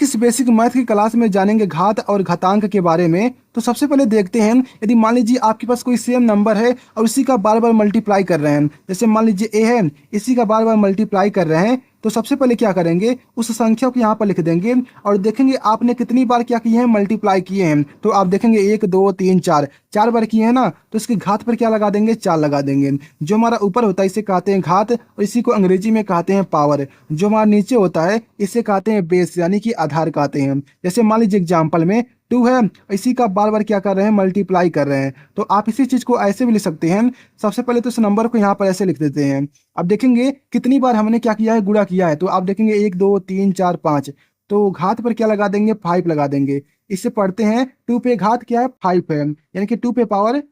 इस basic math की class में जानेंगे घात और घातांक के बारे में। तो सबसे पहले देखते हैं, यदि मान लीजिए आपके पास कोई सेम नंबर है और इसी का बार बार मल्टीप्लाई कर रहे हैं, जैसे मान लीजिए ए है, इसी का बार बार मल्टीप्लाई कर रहे हैं, तो सबसे पहले क्या करेंगे, उस संख्या को यहाँ पर लिख देंगे और देखेंगे आपने कितनी बार क्या किए हैं, मल्टीप्लाई किए हैं। तो आप देखेंगे 1 2 3 4, 4 बार किए हैं ना, तो इसकी घात पर क्या लगा देंगे, 4 लगा देंगे। जो हमारा ऊपर होता है इसे कहते हैं घात और इसी को अंग्रेजी में कहते हैं पावर। जो हमारा नीचे होता है इसे कहते हैं बेस, यानी कि आधार कहते हैं। जैसे मान लीजिए एग्जाम्पल में 2 है, इसी का बार बार क्या कर रहे हैं, मल्टीप्लाई कर रहे हैं। तो आप इसी चीज को ऐसे भी लिख सकते हैं। सबसे पहले तो इस नंबर को यहाँ पर ऐसे लिख देते हैं। अब देखेंगे कितनी बार हमने क्या किया है, गुणा किया है। तो आप देखेंगे 1 2 3 4 5, तो घात पर क्या लगा देंगे, 5 लगा देंगे। इससे पढ़ते हैं 2 पे घात क्या है, 5 है, यानी कि 2 पे पावर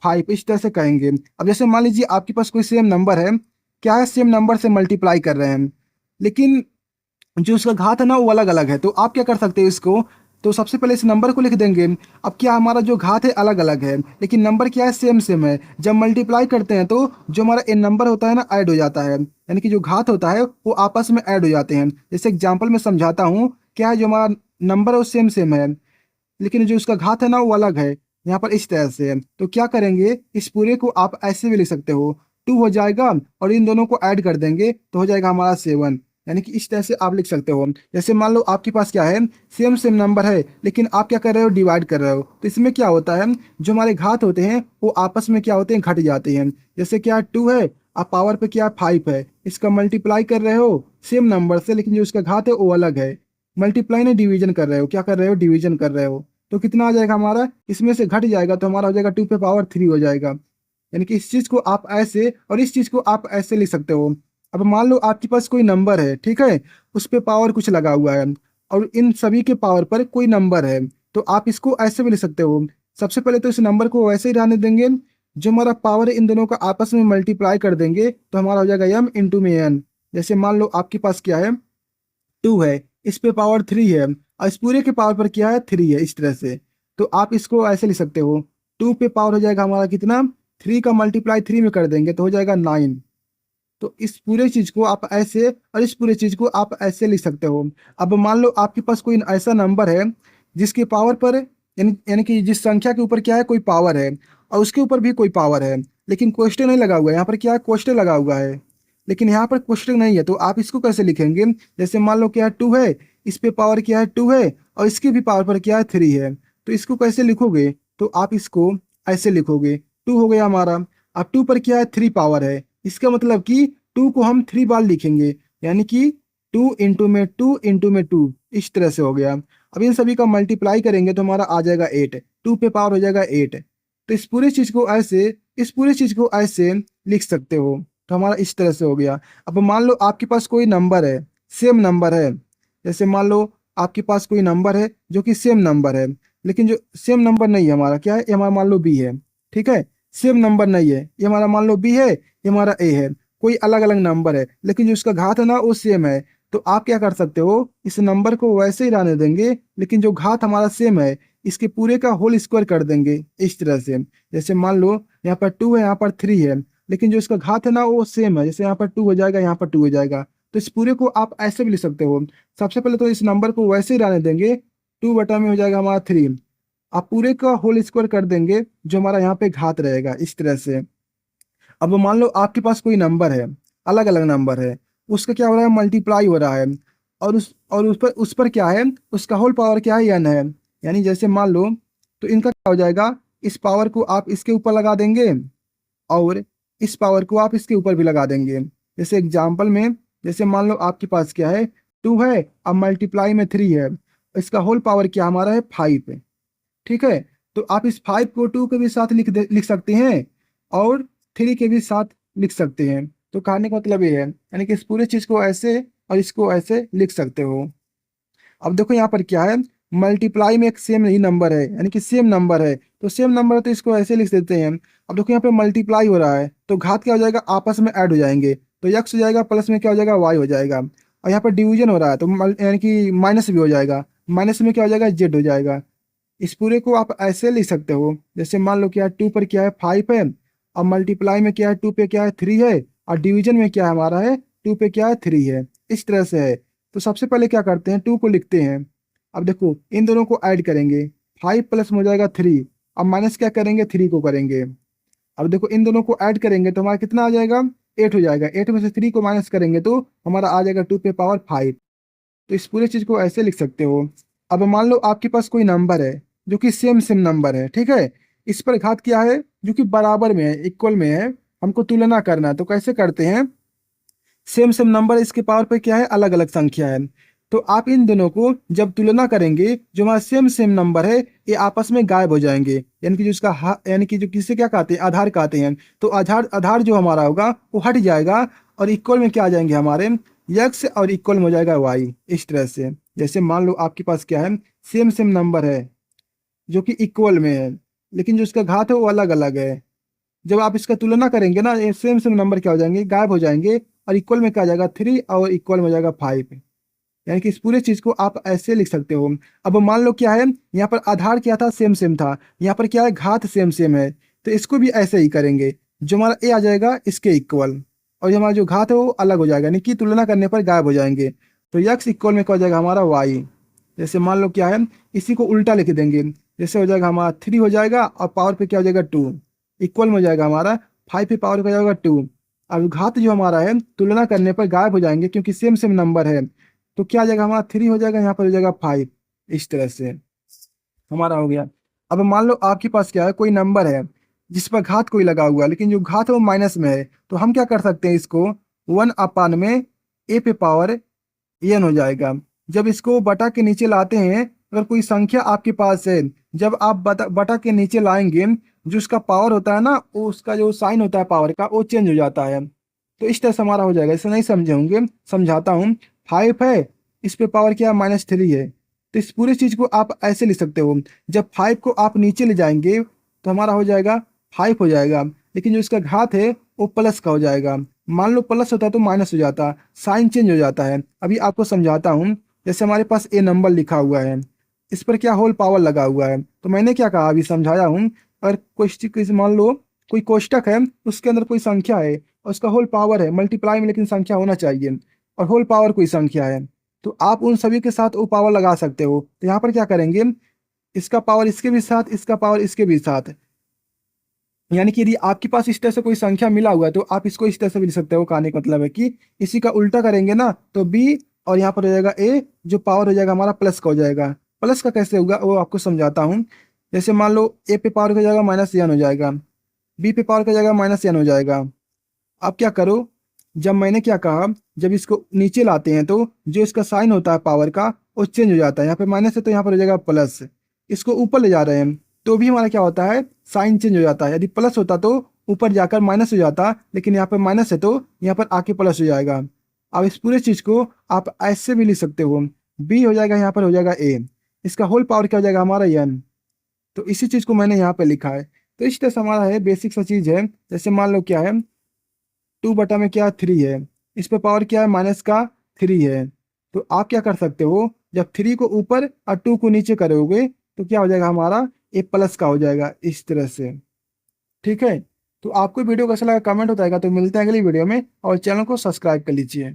5, इस तरह से कहेंगे। अब जैसे मान लीजिए आपके पास कोई सेम नंबर है, क्या है, सेम नंबर से मल्टीप्लाई कर रहे हैं, लेकिन जो उसका घात है ना वो अलग अलग है। तो आप क्या कर सकते हो इसको, तो सबसे पहले इस नंबर को लिख देंगे। अब क्या हमारा जो घात है अलग अलग है, लेकिन नंबर क्या है, सेम सेम है। जब मल्टीप्लाई करते हैं तो जो हमारा ए नंबर होता है ना, ऐड हो जाता है, यानी कि जो घात होता है वो आपस में ऐड हो जाते हैं। जैसे एग्जाम्पल में समझाता हूँ, क्या है, जो हमारा नंबर है वो सेम सेम है, लेकिन जो उसका घात है ना वो अलग है। यहाँ पर इस तरह से है। तो क्या करेंगे, इस पूरे को आप ऐसे भी लिख सकते हो, 2 हो जाएगा और इन दोनों को ऐड कर देंगे तो हो जाएगा हमारा 7, यानी कि इस तरह से आप लिख सकते हो। जैसे मान लो आपके पास क्या है, सेम सेम नंबर है, लेकिन आप क्या कर रहे हो, डिवाइड कर रहे हो। तो इसमें क्या होता है, जो हमारे घात होते हैं वो आपस में क्या होते हैं, घट जाते हैं। जैसे क्या 2 है, आप पावर पे क्या 5 है, इसका मल्टीप्लाई कर रहे हो सेम नंबर से, लेकिन जो उसका घात है वो अलग है। मल्टीप्लाई नहीं, डिवीजन कर रहे हो, क्या कर रहे हो, डिवीजन कर रहे हो। तो कितना आ जाएगा हमारा, इसमें से घट जाएगा तो हमारा हो जाएगा 2 पे पावर 3 हो जाएगा। यानी कि इस चीज को आप ऐसे और इस चीज को आप ऐसे लिख सकते हो। अब मान लो आपके पास कोई नंबर है, ठीक है, उस पे पावर कुछ लगा हुआ है और इन सभी के पावर पर कोई नंबर है, तो आप इसको ऐसे भी लिख सकते हो। सबसे पहले तो इस नंबर को वैसे ही रहने देंगे, जो हमारा पावर है इन दोनों का आपस में मल्टीप्लाई कर देंगे तो हमारा हो जाएगा m इंटू में n। जैसे मान लो आपके पास क्या है, 2 है, इस पे पावर 3 है और इस पूरे के पावर पर क्या है, 3 है, इस तरह से। तो आप इसको ऐसे लिख सकते हो, 2 पे पावर हो जाएगा हमारा कितना, 3 का मल्टीप्लाई 3 में कर देंगे तो हो जाएगा 9। तो इस पूरे चीज को आप ऐसे और इस पूरे चीज को आप ऐसे लिख सकते हो। अब मान लो आपके पास कोई ऐसा नंबर है जिसके पावर पर, यानी यानी कि जिस संख्या के ऊपर क्या है, कोई पावर है और उसके ऊपर भी कोई पावर है, लेकिन क्वेश्चन नहीं लगा हुआ है। यहाँ पर क्या है, क्वेश्चन लगा हुआ है, लेकिन यहाँ पर क्वेश्चन नहीं है। तो आप इसको कैसे लिखेंगे, जैसे मान लो क्या है, 2 है, इस पे पावर क्या है, 2 है और इसके भी पावर पर क्या है, 3 है। तो इसको कैसे लिखोगे, तो आप इसको ऐसे लिखोगे, 2 हो गया हमारा, अब 2 पर क्या है, 3 पावर है, इसका मतलब कि 2 को हम 3 बार लिखेंगे, यानी कि 2 इंटू में 2 इंटू में 2, इस तरह से हो गया। अब इन सभी का मल्टीप्लाई करेंगे तो हमारा आ जाएगा 8, 2 पे पावर हो जाएगा 8। तो इस पूरे चीज को ऐसे, इस पूरे चीज को ऐसे लिख सकते हो। तो हमारा इस तरह से हो गया। अब मान लो आपके पास कोई नंबर है, सेम नंबर है, जैसे मान लो आपके पास कोई नंबर है जो कि सेम नंबर है, लेकिन जो सेम नंबर नहीं है हमारा, क्या है, ये हमारा मान लो बी है, ठीक है, सेम नंबर नहीं है, ये हमारा मान लो बी है, ये हमारा ए है, कोई अलग अलग नंबर है, लेकिन जो उसका घात है ना वो सेम है। तो आप क्या कर सकते हो, इस नंबर को वैसे ही रहने देंगे, लेकिन जो घात हमारा सेम है इसके पूरे का होल स्क्वायर कर देंगे, इस तरह से। जैसे मान लो यहाँ पर 2 है, यहाँ पर 3 है, लेकिन जो इसका घात है ना वो सेम है, जैसे यहाँ पर 2 हो जाएगा, यहाँ पर 2 हो जाएगा। तो इस पूरे को आप ऐसे भी लिख सकते हो। सबसे पहले तो इस नंबर को वैसे ही रहने देंगे, 2 बटा में हो जाएगा हमारा 3, आप पूरे का होल स्क्वायर कर देंगे, जो हमारा यहाँ पे घात रहेगा, इस तरह से। अब मान लो आपके पास कोई नंबर है, अलग अलग नंबर है, उसका क्या हो रहा है, मल्टीप्लाई हो रहा है, और उस पर क्या है, उसका होल पावर क्या है, n है। यानी जैसे मान लो, तो इनका क्या हो जाएगा, इस पावर को आप इसके ऊपर लगा देंगे और इस पावर को आप इसके ऊपर भी लगा देंगे। जैसे एग्जाम्पल में, जैसे मान लो आपके पास क्या है, 2 है, अब मल्टीप्लाई में 3 है, इसका होल पावर क्या हमारा है, 5 है, ठीक है। तो आप इस 5 को 2 के भी साथ लिख सकते हैं और 3 के भी साथ लिख सकते हैं। तो कहने का मतलब ये है, यानी कि इस पूरे चीज को ऐसे और इसको ऐसे लिख सकते हो। अब देखो यहाँ पर क्या है, मल्टीप्लाई में एक सेम ही नंबर है, यानी कि सेम नंबर है, तो सेम नंबर है तो इसको ऐसे लिख देते हैं। अब देखो यहाँ पे मल्टीप्लाई हो रहा है तो घात क्या हो जाएगा, आपस में ऐड हो जाएंगे, तो x हो जाएगा प्लस में क्या हो जाएगा, y हो जाएगा। और यहाँ पर डिवीजन हो रहा है तो यानी कि माइनस भी हो जाएगा, माइनस में क्या हो जाएगा, z हो जाएगा। इस पूरे को आप ऐसे लिख सकते हो, जैसे मान लो क्या 2 पर क्या है, 5 है, और मल्टीप्लाई में क्या है, 2 पे क्या है, 3 है, और डिवीजन में क्या है हमारा है, 2 पे क्या है, 3 है, इस तरह से है। तो सबसे पहले क्या करते हैं, 2 को लिखते हैं, अब देखो इन दोनों को ऐड करेंगे, 5 प्लस में हो जाएगा 3। अब माइनस क्या करेंगे, 3 को करेंगे। अब देखो इन दोनों को ऐड करेंगे तो हमारा कितना आ जाएगा, 8 हो जाएगा। 8 में से 3 को माइनस करेंगे तो हमारा आ जाएगा 2 पे पावर 5। तो इस पूरे चीज को ऐसे लिख सकते हो। अब मान लो आपके पास कोई नंबर है जो कि सेम सेम नंबर है, ठीक है। इस पर घात क्या है, जो कि बराबर में है, इक्वल में है। हमको तुलना करना है तो कैसे करते हैं, सेम सेम नंबर, इसके पावर पे क्या है, अलग अलग संख्या है। तो आप इन दोनों को जब तुलना करेंगे, जो हमारा सेम सेम नंबर है ये आपस में गायब हो जाएंगे। यानी कि जो इसका यानी कि जो किसे क्या कहते हैं, आधार कहते हैं। तो आधार आधार जो हमारा होगा वो हट जाएगा और इक्वल में क्या आ जाएंगे हमारे यक्स, और इक्वल में हो जाएगा वाई। इस तरह से जैसे मान लो आपके पास क्या है, सेम सेम नंबर है जो कि इक्वल में है, लेकिन जो इसका घात है वो अलग अलग है। जब आप इसका तुलना करेंगे ना, ये सेम सेम नंबर क्या हो जाएंगे, गायब हो जाएंगे, और इक्वल में क्या आ जाएगा 3 और इक्वल में हो जाएगा 5। यानी कि इस पूरे चीज को आप ऐसे लिख सकते हो। अब मान लो क्या है, यहाँ पर आधार क्या था, सेम सेम था। यहाँ पर क्या है, घात सेम सेम है। तो इसको भी ऐसे ही करेंगे, जो हमारा ए आ जाएगा इसके इक्वल, और जो हमारा जो घात है वो अलग हो जाएगा, यानी कि तुलना करने पर गायब हो जाएंगे। तो यक्स इक्वल में क्या हो जाएगा हमारा वाई। जैसे मान लो क्या है, इसी को उल्टा लिख देंगे। जैसे हो जाएगा हमारा 3 हो जाएगा और पावर पे क्या हो जाएगा 2, इक्वल में हो जाएगा हमारा 5 पे पावर पे हो जाएगा 2। अब घात जो हमारा है तुलना करने पर गायब हो जाएंगे क्योंकि सेम सेम नंबर है। तो क्या आ जाएगा हमारा 3 हो जाएगा, यहाँ पर हो जाएगा 5। इस तरह से हमारा हो गया। अब मान लो आपके पास क्या है, कोई नंबर है जिस पर घात कोई लगा हुआ है, लेकिन जो घात है वो माइनस में है। तो हम क्या कर सकते हैं, इसको 1 में ए पे पावर एन हो जाएगा। जब इसको बटा के नीचे लाते हैं, अगर कोई संख्या आपके पास है, जब आप बटा के नीचे लाएंगे, जो उसका पावर होता है ना, वो उसका जो साइन होता है पावर का वो चेंज हो जाता है। तो इस तरह से हमारा हो जाएगा। इसे नहीं समझे होंगे, समझाता हूँ। 5 है, इस पे पावर क्या, -3 है। तो इस पूरी चीज को आप ऐसे लिख सकते हो। जब 5 को आप नीचे ले जाएंगे तो हमारा हो जाएगा 5 हो जाएगा, लेकिन जो इसका घात है वो प्लस का हो जाएगा। मान लो प्लस होता है तो माइनस हो जाता, साइन चेंज हो जाता है। अभी आपको समझाता हूँ। जैसे हमारे पास ए नंबर लिखा हुआ है, इस पर क्या होल पावर लगा हुआ है। तो मैंने क्या कहा, अभी समझाया हूँ। अगर मान लो कोई कोष्टक है, उसके अंदर कोई संख्या है और उसका होल पावर है, मल्टीप्लाई में लेकिन संख्या होना चाहिए, और होल पावर कोई संख्या है, तो आप उन सभी के साथ वो पावर लगा सकते हो। तो यहाँ पर क्या करेंगे, इसका पावर इसके भी साथ, इसका पावर इसके भी साथ। यानी कि यदि आपके पास इस तरह से कोई संख्या मिला हुआ है तो आप इसको इस तरह से भी लिख सकते हो। कहने का मतलब है कि इसी का उल्टा करेंगे ना तो बी, और यहाँ पर हो जाएगा ए, जो पावर हो जाएगा हमारा प्लस का हो जाएगा। प्लस का कैसे होगा वो आपको समझाता हूँ। जैसे मान लो ए पे पावर हो जाएगा -n हो जाएगा, बी पे पावर का जाएगा -n हो जाएगा। अब क्या करो, जब मैंने क्या कहा, जब इसको नीचे लाते हैं तो जो इसका साइन होता है पावर का वो चेंज हो जाता है। यहाँ पे माइनस है तो यहाँ पर हो जाएगा प्लस। इसको ऊपर ले जा रहे हैं तो भी हमारा क्या होता है, साइन चेंज हो जाता है। यदि प्लस होता तो ऊपर जाकर माइनस हो जाता, लेकिन यहाँ पर माइनस है तो यहाँ पर आके प्लस हो जाएगा। अब इस पूरे चीज को आप ऐसे भी लिख सकते हो, बी हो जाएगा, यहाँ पर हो जाएगा ए, इसका होल पावर क्या हो जाएगा हमारा एन। तो इसी चीज को मैंने यहाँ पे लिखा है। तो इस तरह से हमारा है, बेसिक सा चीज है। जैसे मान लो क्या है, 2 बटा में क्या 3 है, इस पे पावर क्या है, माइनस का 3 है। तो आप क्या कर सकते हो, जब 3 को ऊपर और 2 को नीचे करोगे तो क्या हो जाएगा हमारा, ए प्लस का हो जाएगा। इस तरह से, ठीक है। तो आपको वीडियो कैसा लगा कमेंट बताएगा। तो मिलते हैं अगली वीडियो में, और चैनल को सब्सक्राइब कर लीजिए।